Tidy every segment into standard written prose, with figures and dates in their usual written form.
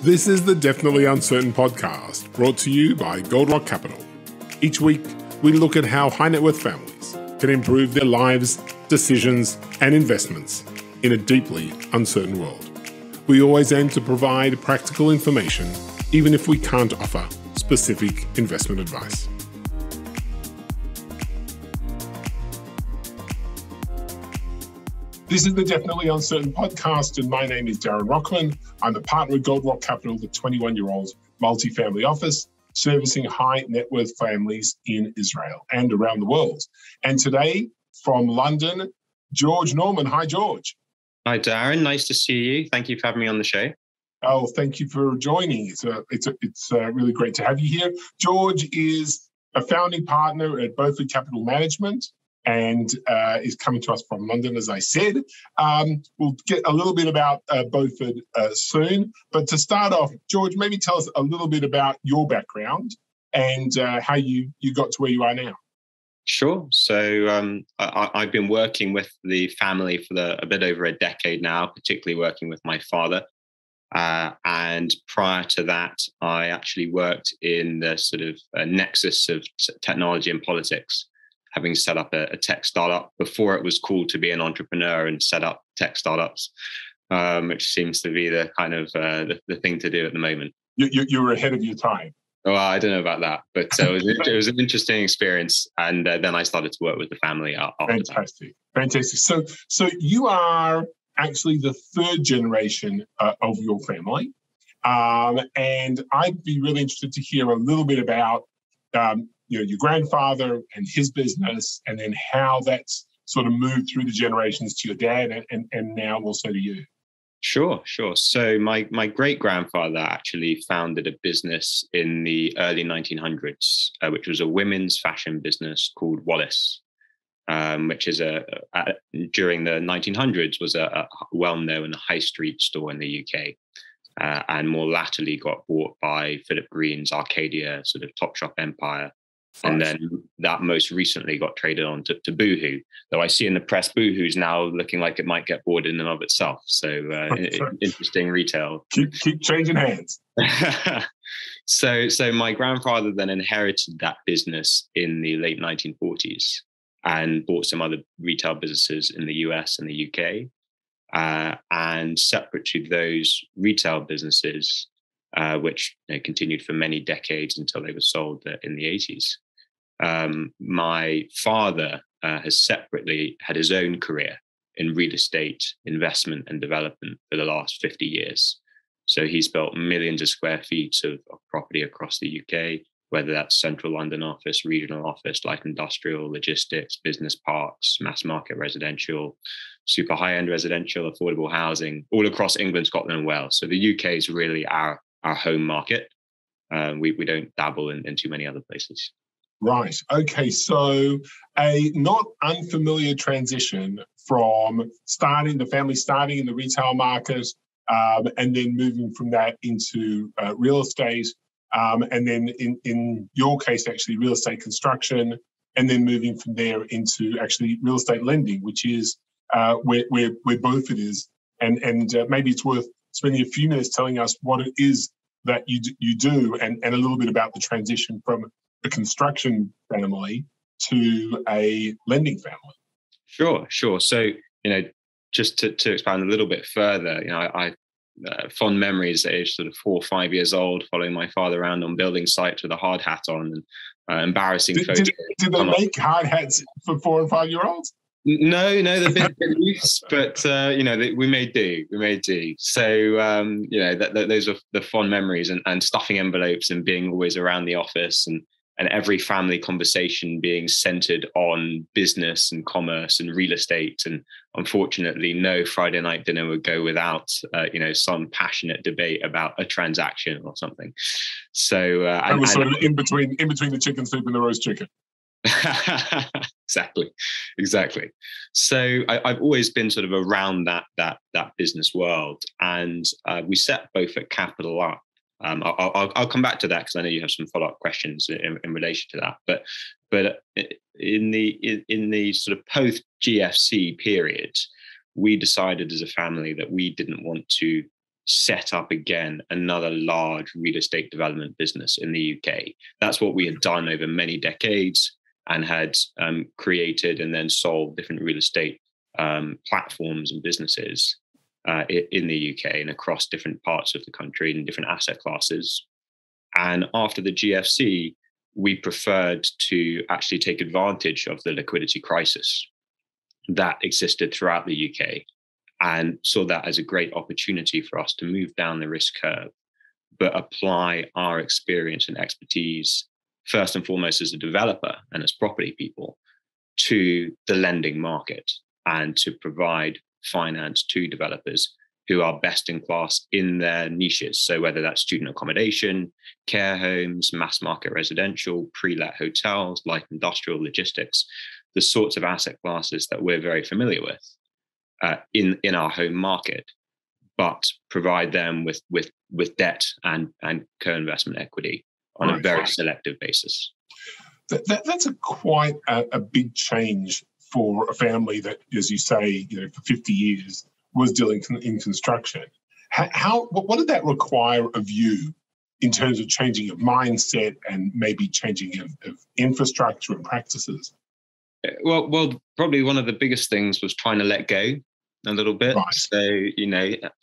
This is the Definitely Uncertain podcast, brought to you by Goldrock Capital. Each week, we look at how high net worth families can improve their lives, decisions, and investments in a deeply uncertain world. We always aim to provide practical information, even if we can't offer specific investment advice. This is the Definitely Uncertain podcast, and my name is Darren Rockman. I'm a partner at Goldrock Capital, the 21-year-old multifamily office servicing high net worth families in Israel and around the world. And today, from London, George Norman. Hi, George. Hi, Darren. Nice to see you. Thank you for having me on the show. Oh, thank you for joining. It's really great to have you here. George is a founding partner at Beaufort Capital Management and is coming to us from London, as I said. We'll get a little bit about Beaufort soon. But to start off, George, maybe tell us a little bit about your background and how you got to where you are now. Sure. So I've been working with the family for a bit over a decade now, particularly working with my father. And prior to that, I actually worked in the sort of nexus of technology and politics, having set up a tech startup before it was cool to be an entrepreneur and set up tech startups, which seems to be the kind of the thing to do at the moment. You were ahead of your time. Well, I don't know about that, but it was an interesting experience. And then I started to work with the family after Fantastic. So you are actually the third generation of your family. And I'd be really interested to hear a little bit about your grandfather and his business, and then how that's sort of moved through the generations to your dad and now also to you. Sure. So my great-grandfather actually founded a business in the early 1900s, which was a women's fashion business called Wallace, which is during the 1900s was a well-known high street store in the UK, and more latterly got bought by Philip Green's Arcadia sort of Topshop empire. And then that most recently got traded on to Boohoo, though I see in the press Boohoo's now looking like it might get bored in and of itself. So interesting retail. Keep changing hands. So my grandfather then inherited that business in the late 1940s and bought some other retail businesses in the US and the UK. And separate to those retail businesses, which continued for many decades until they were sold in the 80s. My father has separately had his own career in real estate investment and development for the last 50 years. So he's built millions of square feet of property across the UK, whether that's central London office, regional office, light industrial, logistics, business parks, mass market residential, super high-end residential, affordable housing, all across England, Scotland, and Wales. So the UK is really our home market. We don't dabble in too many other places. Right. Okay. So a not unfamiliar transition from the family starting in the retail market, and then moving from that into real estate, and then in your case, actually real estate construction, and then moving from there into actually real estate lending, which is where both it is. And maybe it's worth spending a few minutes telling us what it is that you do, and a little bit about the transition from a construction family to a lending family. Sure. So, just to expand a little bit further, I fond memories at age sort of 4 or 5 years old, following my father around on building sites with a hard hat on, and embarrassing photos. Did they make hard hats for 4 and 5 year olds? No, they've been loose, but we may do. So those are the fond memories, and stuffing envelopes and being always around the office, and every family conversation being centered on business and commerce and real estate. And unfortunately, no Friday night dinner would go without some passionate debate about a transaction or something. So I was sort of in between the chicken soup and the roast chicken. Exactly. So I've always been sort of around that business world, and we set Beaufort Capital up. I'll come back to that because I know you have some follow-up questions in relation to that. But in the sort of post GFC period, we decided as a family that we didn't want to set up again another large real estate development business in the UK. That's what we had done over many decades and had created and then sold different real estate platforms and businesses in the UK and across different parts of the country and different asset classes. And after the GFC, we preferred to actually take advantage of the liquidity crisis that existed throughout the UK and saw that as a great opportunity for us to move down the risk curve, but apply our experience and expertise, first and foremost as a developer and as property people, to the lending market and to provide finance to developers who are best in class in their niches. So whether that's student accommodation, care homes, mass market residential, pre-let hotels, light industrial, logistics, the sorts of asset classes that we're very familiar with in our home market, but provide them with debt and co-investment equity on a very selective basis. That's quite a big change for a family that, as you say, for 50 years was dealing in construction. What did that require of you in terms of changing of mindset and maybe changing of infrastructure and practices? Well, probably one of the biggest things was trying to let go a little bit. Right. So,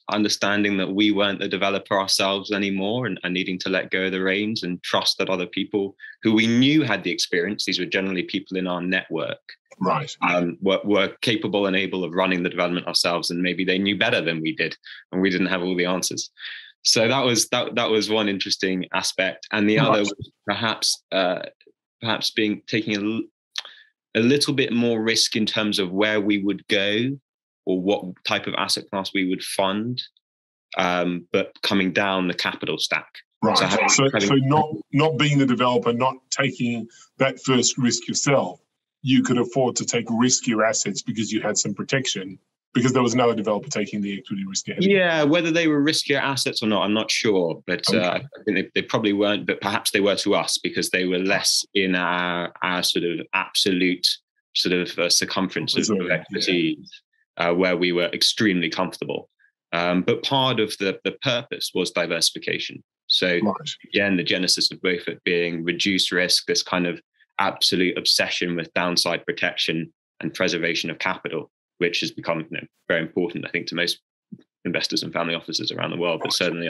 understanding that we weren't the developer ourselves anymore and needing to let go of the reins and trust that other people who we knew had the experience, these were generally people in our network, right, were capable and able of running the development ourselves, and maybe they knew better than we did and we didn't have all the answers. So that was one interesting aspect. And the other was perhaps taking a little bit more risk in terms of where we would go or what type of asset class we would fund, but coming down the capital stack. Right. So not being the developer, not taking that first risk yourself, you could afford to take riskier assets because you had some protection, because there was another developer taking the equity risk ahead. Yeah, whether they were riskier assets or not, I'm not sure. But I think they probably weren't, but perhaps they were to us because they were less in our sort of absolute sort of circumference of expertise. Where we were extremely comfortable. But part of the purpose was diversification. So again, the genesis of Beaufort being reduce risk, this kind of absolute obsession with downside protection and preservation of capital, which has become very important, I think, to most investors and family offices around the world. But certainly,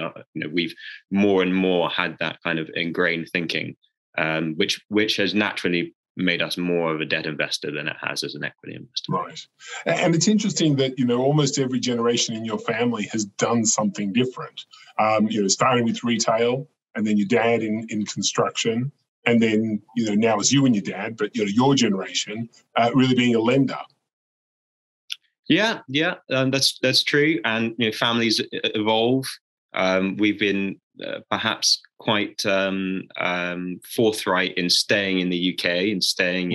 we've more and more had that kind of ingrained thinking, which has naturally made us more of a debt investor than it has as an equity investor. Right. And it's interesting that, almost every generation in your family has done something different. Starting with retail, and then your dad in construction, and then, now it's you and your dad, but, your generation really being a lender. Yeah, that's true. And, families evolve. We've been perhaps quite forthright in staying in the UK and staying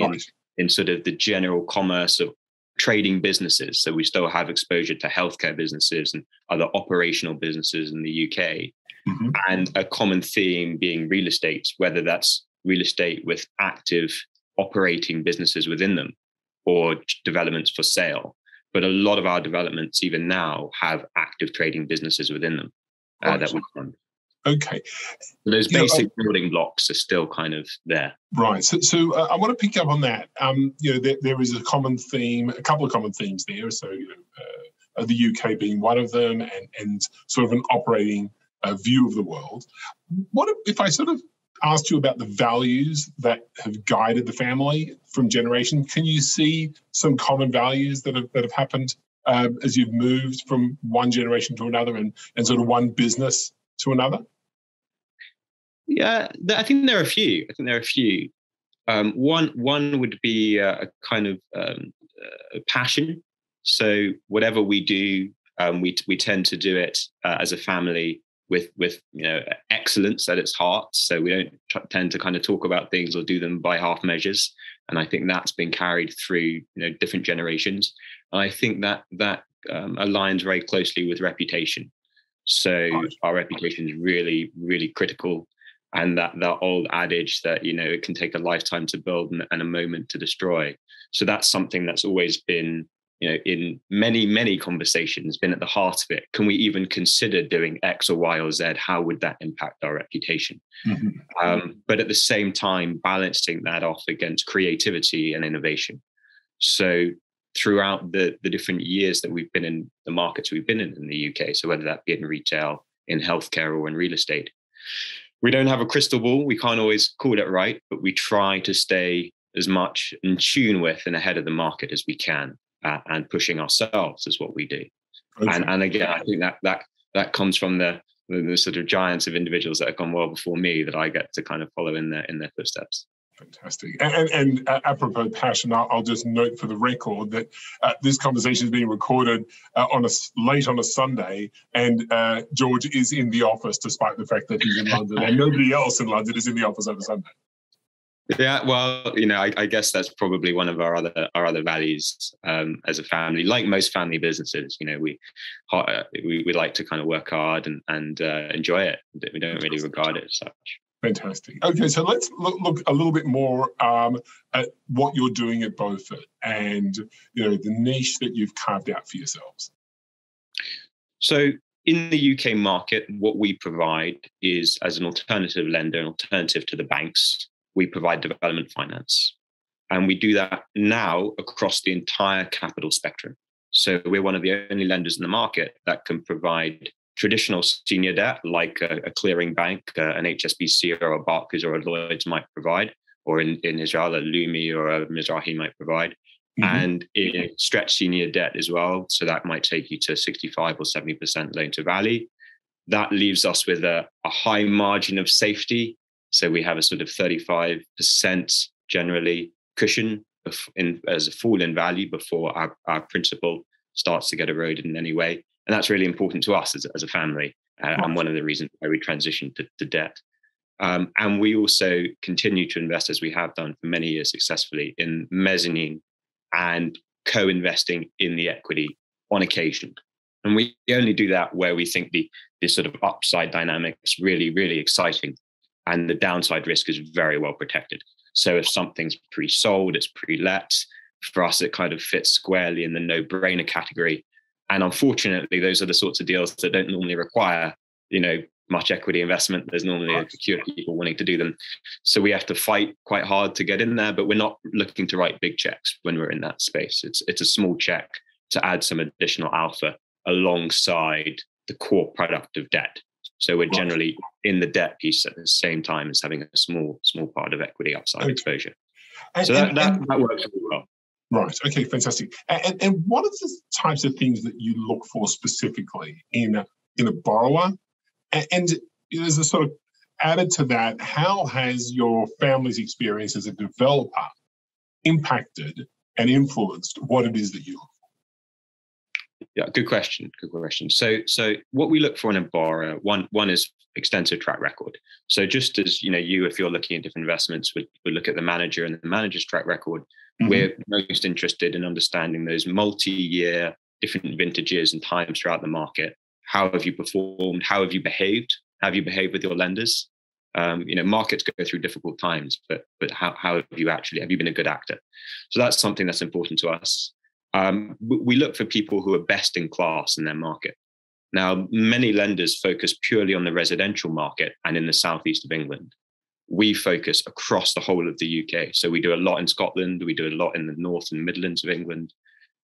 in sort of the general commerce of trading businesses. So we still have exposure to healthcare businesses and other operational businesses in the UK. Mm-hmm. And a common theme being real estate, whether that's real estate with active operating businesses within them or developments for sale. But a lot of our developments, even now, have active trading businesses within them that we fund. Okay. Those basic building blocks are still kind of there. Right. So I want to pick up on that. There is a common theme, a couple of common themes there. So, the UK being one of them, and sort of an operating view of the world. What if I sort of asked you about the values that have guided the family from generation? Can you see some common values that have happened as you've moved from one generation to another and sort of one business to another? Yeah, I think there are a few. One would be a kind of passion. So whatever we do, we tend to do it as a family with excellence at its heart. So we don't tend to kind of talk about things or do them by half measures. And I think that's been carried through different generations. And I think that aligns very closely with reputation. So our reputation is really, really critical. And that old adage that, it can take a lifetime to build and a moment to destroy. So that's something that's always been in many conversations, been at the heart of it. Can we even consider doing X or Y or Z? How would that impact our reputation? But at the same time, balancing that off against creativity and innovation. So throughout the different years that we've been in the markets we've been in the UK, so whether that be in retail, in healthcare, or in real estate, we don't have a crystal ball. We can't always call it right, but we try to stay as much in tune with and ahead of the market as we can, and pushing ourselves is what we do. Okay. And again, I think that comes from the sort of giants of individuals that have gone well before me, that I get to kind of follow in their footsteps. Fantastic. And apropos passion, I'll just note for the record that this conversation is being recorded late on a Sunday, and George is in the office despite the fact that he's in London, and nobody else in London is in the office over Sunday. Yeah, well, I guess that's probably one of our other values as a family. Like most family businesses, we like to kind of work hard and enjoy it. We don't really regard it as such. Fantastic. Okay, so let's look a little bit more at what you're doing at Beaufort and the niche that you've carved out for yourselves. So in the UK market, what we provide is, as an alternative lender, an alternative to the banks, we provide development finance. And we do that now across the entire capital spectrum. So we're one of the only lenders in the market that can provide traditional senior debt, like a clearing bank, an HSBC or a Barclays or a Lloyds might provide, or in Israel, a Lumi or a Mizrahi might provide, and in stretch senior debt as well. So that might take you to 65 or 70% loan to value. That leaves us with a high margin of safety. So we have a sort of 35% generally cushion as a fall in value before our principal starts to get eroded in any way. And that's really important to us as a family, and one of the reasons why we transitioned to debt. And we also continue to invest, as we have done for many years successfully, in mezzanine and co-investing in the equity on occasion. And we only do that where we think the sort of upside dynamics really, really exciting, and the downside risk is very well protected. So if something's pre-sold, it's pre-let, for us, it kind of fits squarely in the no-brainer category. And unfortunately, those are the sorts of deals that don't normally require, much equity investment. There's normally a few people wanting to do them. So we have to fight quite hard to get in there, but we're not looking to write big checks when we're in that space. It's a small check to add some additional alpha alongside the core product of debt. So we're generally in the debt piece at the same time as having a small part of equity upside exposure. So that works really well. Right. Okay. Fantastic. And what are the types of things that you look for specifically in a borrower? And there's a sort of added to that, how has your family's experience as a developer impacted and influenced what it is that you look for? Yeah, good question. So what we look for in a borrower, one is extensive track record. So just as if you're looking at different investments, we look at the manager and the manager's track record. We're most interested in understanding those multi-year, different vintages and times throughout the market. How have you performed? How have you behaved? Have you behaved with your lenders? Markets go through difficult times, but how have you been a good actor? So that's something that's important to us. We look for people who are best in class in their market. Now, many lenders focus purely on the residential market and in the southeast of England. We focus across the whole of the UK. So we do a lot in Scotland, we do a lot in the north and Midlands of England,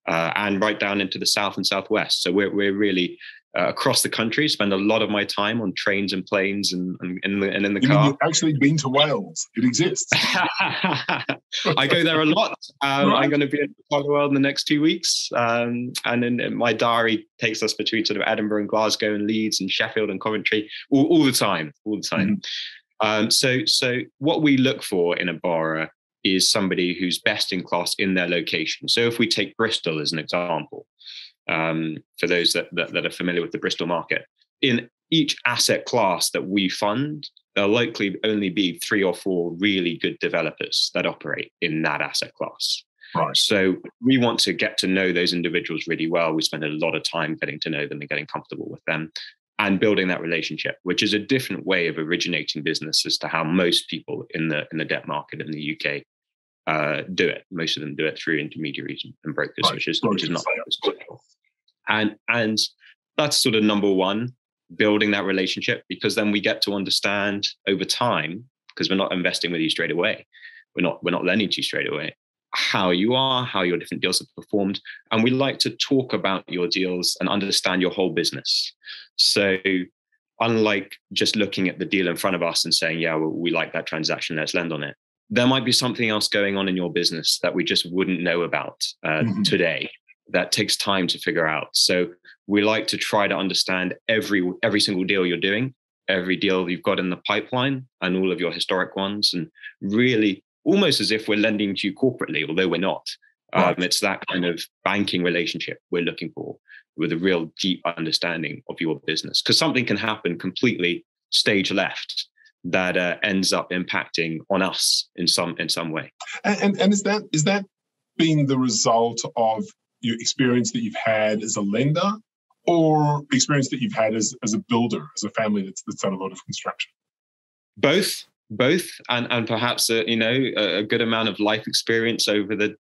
and right down into the south and southwest. So we're really across the country, spend a lot of my time on trains and planes and in the car. You've actually been to Wales. It exists. I go there a lot. I'm going to be in World in the next 2 weeks. And then my diary takes us between sort of Edinburgh and Glasgow and Leeds and Sheffield and Coventry all the time. So what we look for in a borrower is somebody who's best in class in their location. So if we take Bristol as an example, for those that are familiar with the Bristol market, in each asset class that we fund, there'll likely only be 3 or 4 really good developers that operate in that asset class. Right. So we want to get to know those individuals really well. We spend a lot of time getting to know them and getting comfortable with them and building that relationship, which is a different way of originating business as to how most people in the debt market in the UK do it. Most of them do it through intermediaries and brokers, Right. which is not. And that's sort of number one, building that relationship, because then we get to understand over time, because we're not investing with you straight away, we're not lending to you straight away, how you are, how your different deals have performed, and we like to talk about your deals and understand your whole business. So unlike just looking at the deal in front of us and saying, yeah, well, we like that transaction, let's lend on it, there might be something else going on in your business that we just wouldn't know about today. That takes time to figure out. So we like to try to understand every single deal you're doing, every deal you've got in the pipeline, and all of your historic ones, and really almost as if we're lending to you corporately, although we're not. It's that kind of banking relationship we're looking for, with a real deep understanding of your business, because something can happen completely stage left that ends up impacting on us in some way. And is that been the result of your experience that you've had as a lender, or experience that you've had as a builder, as a family that's done a lot of construction? Both, and perhaps a good amount of life experience over the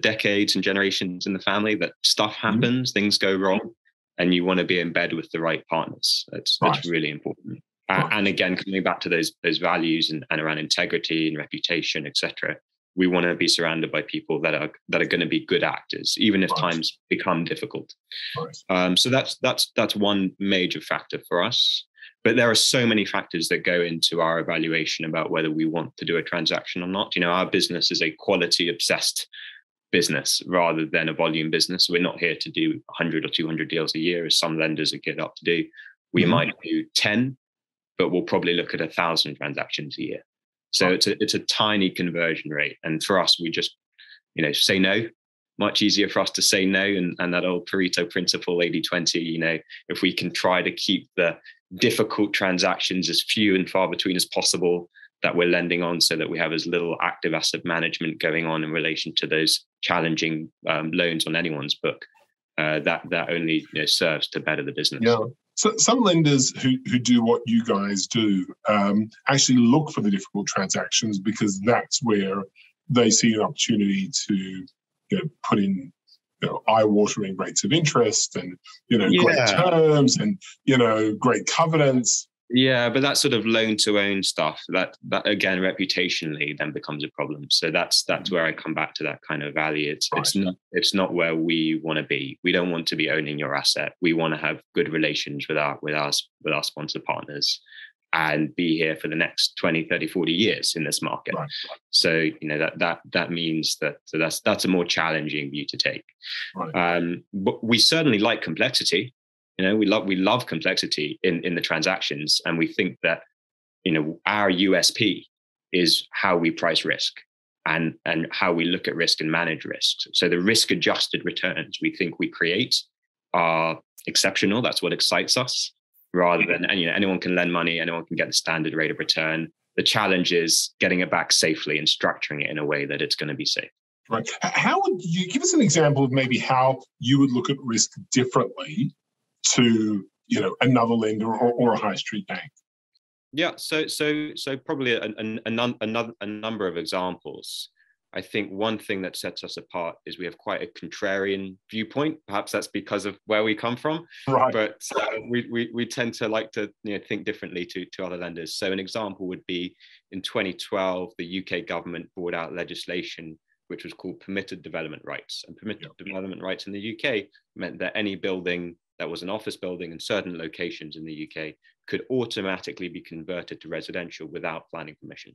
decades and generations in the family, that stuff happens, things go wrong, and you want to be in bed with the right partners. That's really important. And again, coming back to those values and around integrity and reputation, etc., we want to be surrounded by people that are going to be good actors, even if times become difficult. So that's one major factor for us. But there are so many factors that go into our evaluation about whether we want to do a transaction or not. Our business is a quality obsessed business rather than a volume business. We're not here to do 100 or 200 deals a year, as some lenders are geared up to do. We might do 10, but we'll probably look at 1,000 transactions a year. So it's a tiny conversion rate. And for us, we just, say no. Much easier for us to say no. And that old Pareto principle, 80-20, if we can try to keep the difficult transactions as few and far between as possible that we're lending on, so that we have as little active asset management going on in relation to those challenging loans on anyone's book, that only serves to better the business. Yeah. So some lenders who do what you guys do actually look for the difficult transactions, because that's where they see an opportunity to put in eye-watering rates of interest and great terms and great covenants. Yeah, but that sort of loan-to-own stuff, that again, reputationally, then becomes a problem. So that's where I come back to that kind of value. It's not where we want to be. We don't want to be owning your asset. We want to have good relations with our sponsor partners, and be here for the next 20, 30, 40 years in this market. So that means that's a more challenging view to take. But we certainly like complexity. We love complexity in the transactions, and we think that our USP is how we price risk and how we look at risk and manage risk. So the risk-adjusted returns we think we create are exceptional. That's what excites us, rather than anyone can lend money, anyone can get the standard rate of return. The challenge is getting it back safely and structuring it in a way that it's going to be safe. Right. How would you give us an example of maybe how you would look at risk differently to another lender or a high street bank? Yeah, so probably a number of examples. I think one thing that sets us apart is we have quite a contrarian viewpoint. Perhaps that's because of where we come from, but we tend to like to think differently to other lenders. So an example would be in 2012, the UK government brought out legislation which was called permitted development rights. And permitted development rights in the UK meant that any building that was an office building in certain locations in the UK could automatically be converted to residential without planning permission.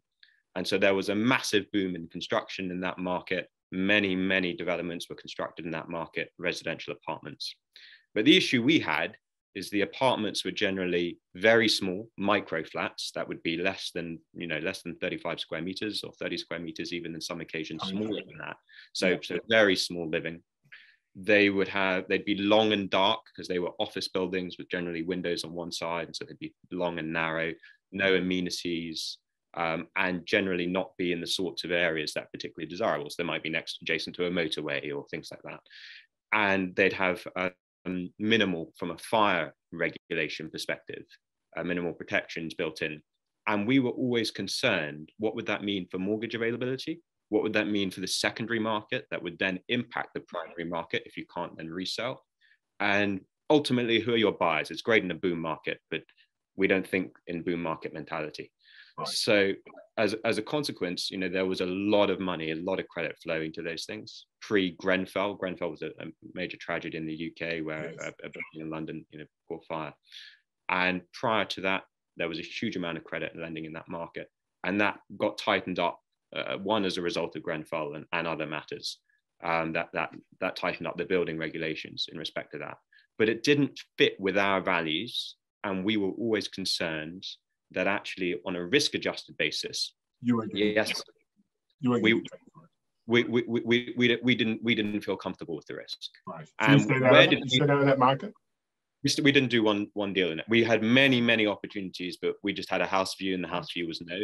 And so there was a massive boom in construction in that market. Many, many developments were constructed in that market, residential apartments. But the issue we had is the apartments were generally very small, micro flats that would be less than 35 square meters or 30 square meters, even in some occasions smaller than that. So very small living. They'd be long and dark because they were office buildings with generally windows on one side. And so they'd be long and narrow, no amenities, and generally not be in the sorts of areas that are particularly desirable. So they might be adjacent to a motorway or things like that. And they'd have minimal, from a fire regulation perspective, minimal protections built in. And we were always concerned, what would that mean for mortgage availability? What would that mean for the secondary market? That would then impact the primary market if you can't then resell. And ultimately, who are your buyers? It's great in a boom market, but we don't think in boom market mentality. Right. So as a consequence, there was a lot of money, a lot of credit flowing to those things. Pre-Grenfell. Grenfell was a major tragedy in the UK where a building in London caught fire. And prior to that, there was a huge amount of credit lending in that market. And that got tightened up, one as a result of Grenfell and other matters. That tightened up the building regulations in respect to that. But it didn't fit with our values. And we were always concerned that actually on a risk-adjusted basis, we didn't feel comfortable with the risk. Right. So you stayed out of that market? We didn't do one deal in it. We had many opportunities, but we just had a house view, and the house view was no.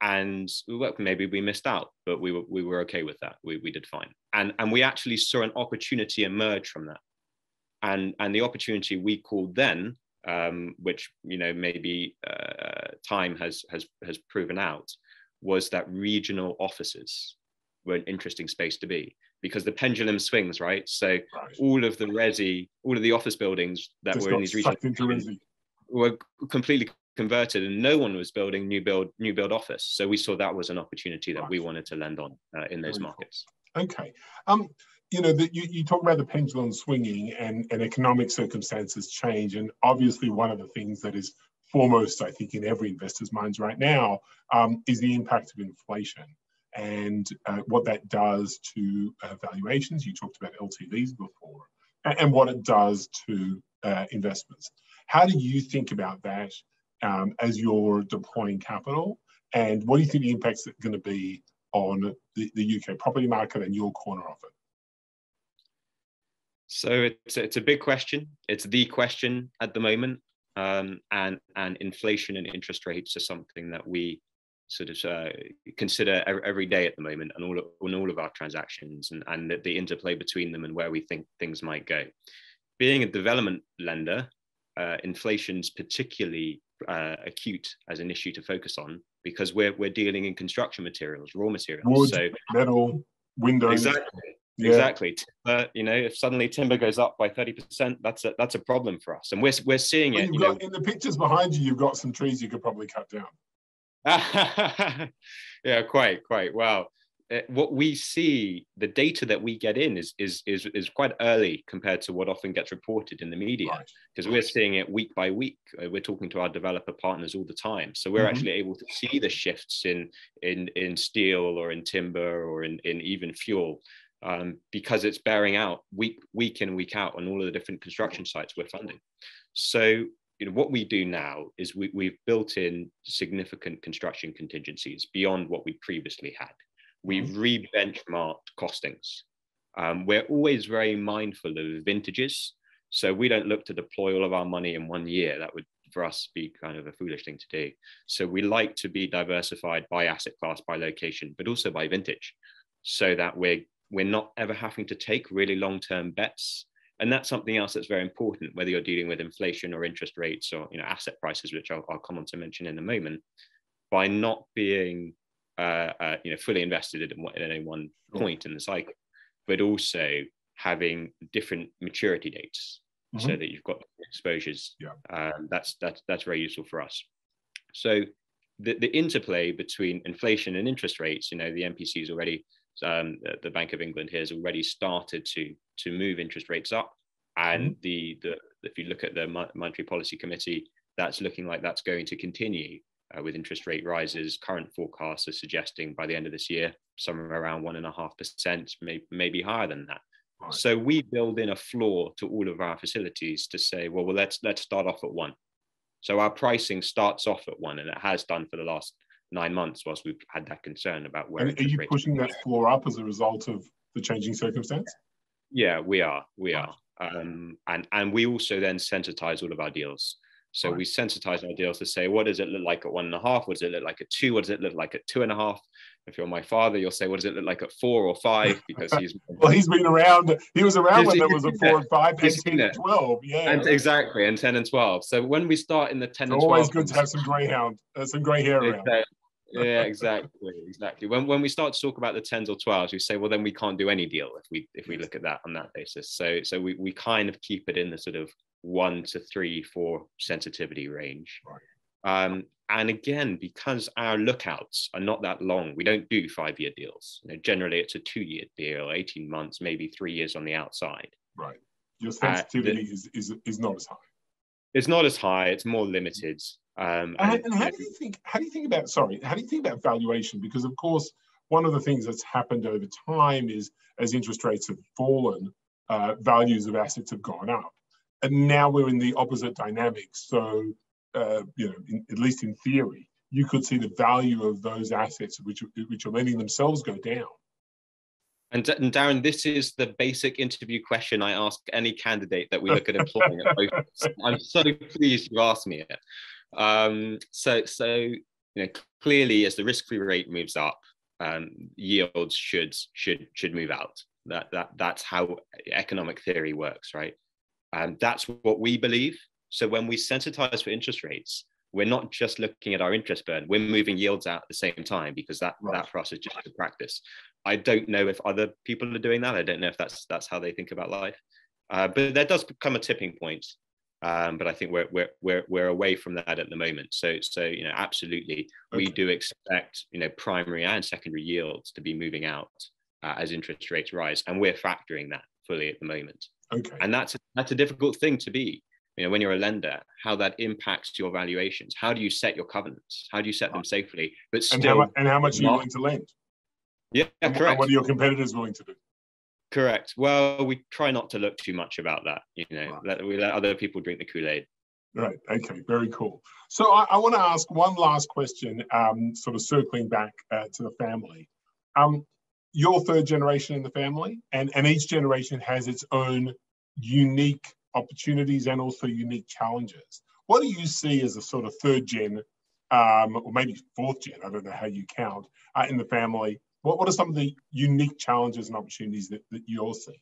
And maybe we missed out, but we were okay with that. We did fine, and we actually saw an opportunity emerge from that, and the opportunity we called then, which maybe time has proven out, was that regional offices were an interesting space to be. Because the pendulum swings, right? So all of the office buildings that just were in these regions were completely converted, and no one was building new build office. So we saw that was an opportunity that we wanted to lend on in those markets. Okay. You talk about the pendulum swinging and economic circumstances change, and obviously one of the things that is foremost, I think, in every investor's minds right now is the impact of inflation. And what that does to valuations. You talked about LTVs before, and what it does to investments. How do you think about that as you're deploying capital? And what do you think the impacts are going to be on the UK property market and your corner of it? So it's a big question. It's the question at the moment. And inflation and interest rates are something that we sort of consider every day at the moment, and all of our transactions, and the interplay between them and where we think things might go. Being a development lender, inflation's particularly acute as an issue to focus on, because we're dealing in construction materials, raw materials, wood, so metal, windows. Exactly. If suddenly timber goes up by 30%, that's a problem for us, and we're seeing it. In the pictures behind you, you've got some trees you could probably cut down. Yeah, quite. Wow. What we see, the data that we get in is quite early compared to what often gets reported in the media, because we're seeing it week by week. We're talking to our developer partners all the time, so we're actually able to see the shifts in steel or in timber or in even fuel, because it's bearing out week in, week out on all of the different construction sites we're funding. So what we do now is we've built in significant construction contingencies beyond what we previously had. We've re-benchmarked costings. We're always very mindful of vintages. So we don't look to deploy all of our money in 1 year. That would, for us, be kind of a foolish thing to do. So we like to be diversified by asset class, by location, but also by vintage, so that we're not ever having to take really long-term bets. And that's something else that's very important, whether you're dealing with inflation or interest rates or asset prices, which I'll come on to mention in a moment. By not being fully invested at any one point in the cycle, but also having different maturity dates, so that you've got exposures. That's very useful for us. So the interplay between inflation and interest rates, the MPC's already. The Bank of England here has already started to move interest rates up, and if you look at the Monetary Policy Committee, that's looking like that's going to continue with interest rate rises. Current forecasts are suggesting by the end of this year somewhere around 1.5%, maybe higher than that. Right. So we build in a floor to all of our facilities to say, well, let's start off at 1. So our pricing starts off at 1, and it has done for the last 9 months, whilst we've had that concern about where. And are you pushing that floor up as a result of the changing circumstance? Yeah, we are. And we also then sensitize all of our deals. So we sensitize our deals to say, what does it look like at 1.5? What does it look like at 2? What does it look like at 2.5? If you're my father, you'll say, what does it look like at 4 or 5? Because he's been around. He was around when there was a 4 and 5, and 10 and 12. Yeah, and exactly, and 10 and 12. So when we start in the 10 and 12, always good to have some greyhound, some grey hair around. Yeah, exactly. When we start to talk about the 10s or 12s, we say, well, then we can't do any deal if we look at that on that basis. So we kind of keep it in the sort of 1 to 3, 4 sensitivity range. Right. And again, because our lookouts are not that long, we don't do 5-year deals. Generally, it's a 2-year deal, 18 months, maybe 3 years on the outside. Right. Your sensitivity is not as high. It's not as high. It's more limited. And how do you think? How do you think about valuation? Because of course, one of the things that's happened over time is as interest rates have fallen, values of assets have gone up, and now we're in the opposite dynamics. So, at least in theory, you could see the value of those assets which are lending themselves go down. And Darren, this is the basic interview question I ask any candidate that we look at employing at Beaufort. I'm so pleased you asked me it. So clearly, as the risk-free rate moves up, yields should move out. That's how economic theory works, right? That's what we believe. So when we sensitize for interest rates, we're not just looking at our interest burden, we're moving yields out at the same time, because that for us is just a practice. I don't know if other people are doing that. I don't know if that's how they think about life. But there does become a tipping point. But I think we're away from that at the moment. So absolutely, we do expect primary and secondary yields to be moving out as interest rates rise, and we're factoring that fully at the moment. Okay. And that's a difficult thing to be. When you're a lender, how that impacts your valuations. How do you set your covenants? How do you set them safely, but still? And how much are you willing to lend? Yeah, correct. And what are your competitors willing to do? Correct. Well, we try not to look too much about that. We let other people drink the Kool-Aid. Right. Okay. Very cool. So I want to ask one last question, sort of circling back to the family. You're third generation in the family, and each generation has its own unique opportunities and also unique challenges. What do you see as a sort of third gen, or maybe fourth gen, I don't know how you count, in the family? What are some of the unique challenges and opportunities that you all see?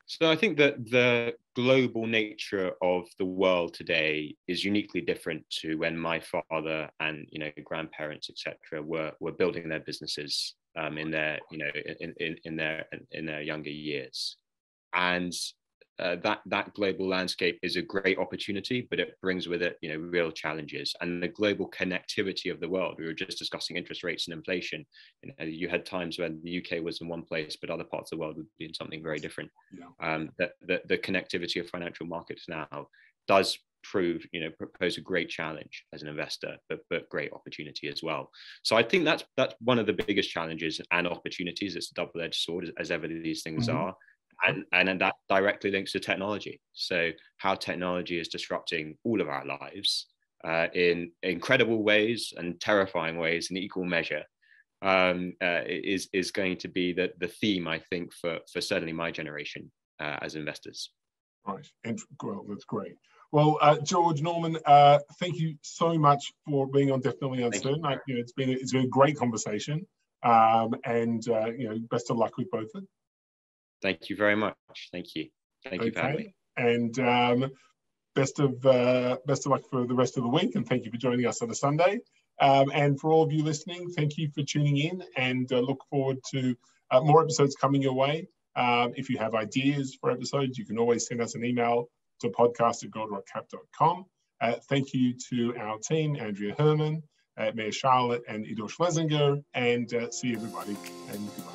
So I think that the global nature of the world today is uniquely different to when my father and grandparents, etc., were building their businesses in their in their younger years, and that global landscape is a great opportunity, but it brings with it real challenges. And the global connectivity of the world, we were just discussing interest rates and inflation. You had times when the UK was in one place, but other parts of the world would be in something very different. Yeah. The connectivity of financial markets now does propose a great challenge as an investor, but great opportunity as well. So I think that's one of the biggest challenges and opportunities. It's a double-edged sword, as ever these things are. And that directly links to technology. So how technology is disrupting all of our lives in incredible ways and terrifying ways in equal measure is going to be the theme, I think, for certainly my generation as investors. Right. Well, that's great. Well, George, Norman, thank you so much for being on Definitely Uncertain. It's been a great conversation, and best of luck with both of them. Thank you very much. Thank you. Thank you for having me. And best of luck for the rest of the week. And thank you for joining us on a Sunday. And for all of you listening, thank you for tuning in, and look forward to more episodes coming your way. If you have ideas for episodes, you can always send us an email to podcast@goldrockcap.com. Thank you to our team, Andrea Herman, Mayor Charlotte, and Ido Schlesinger. And see everybody, and goodbye.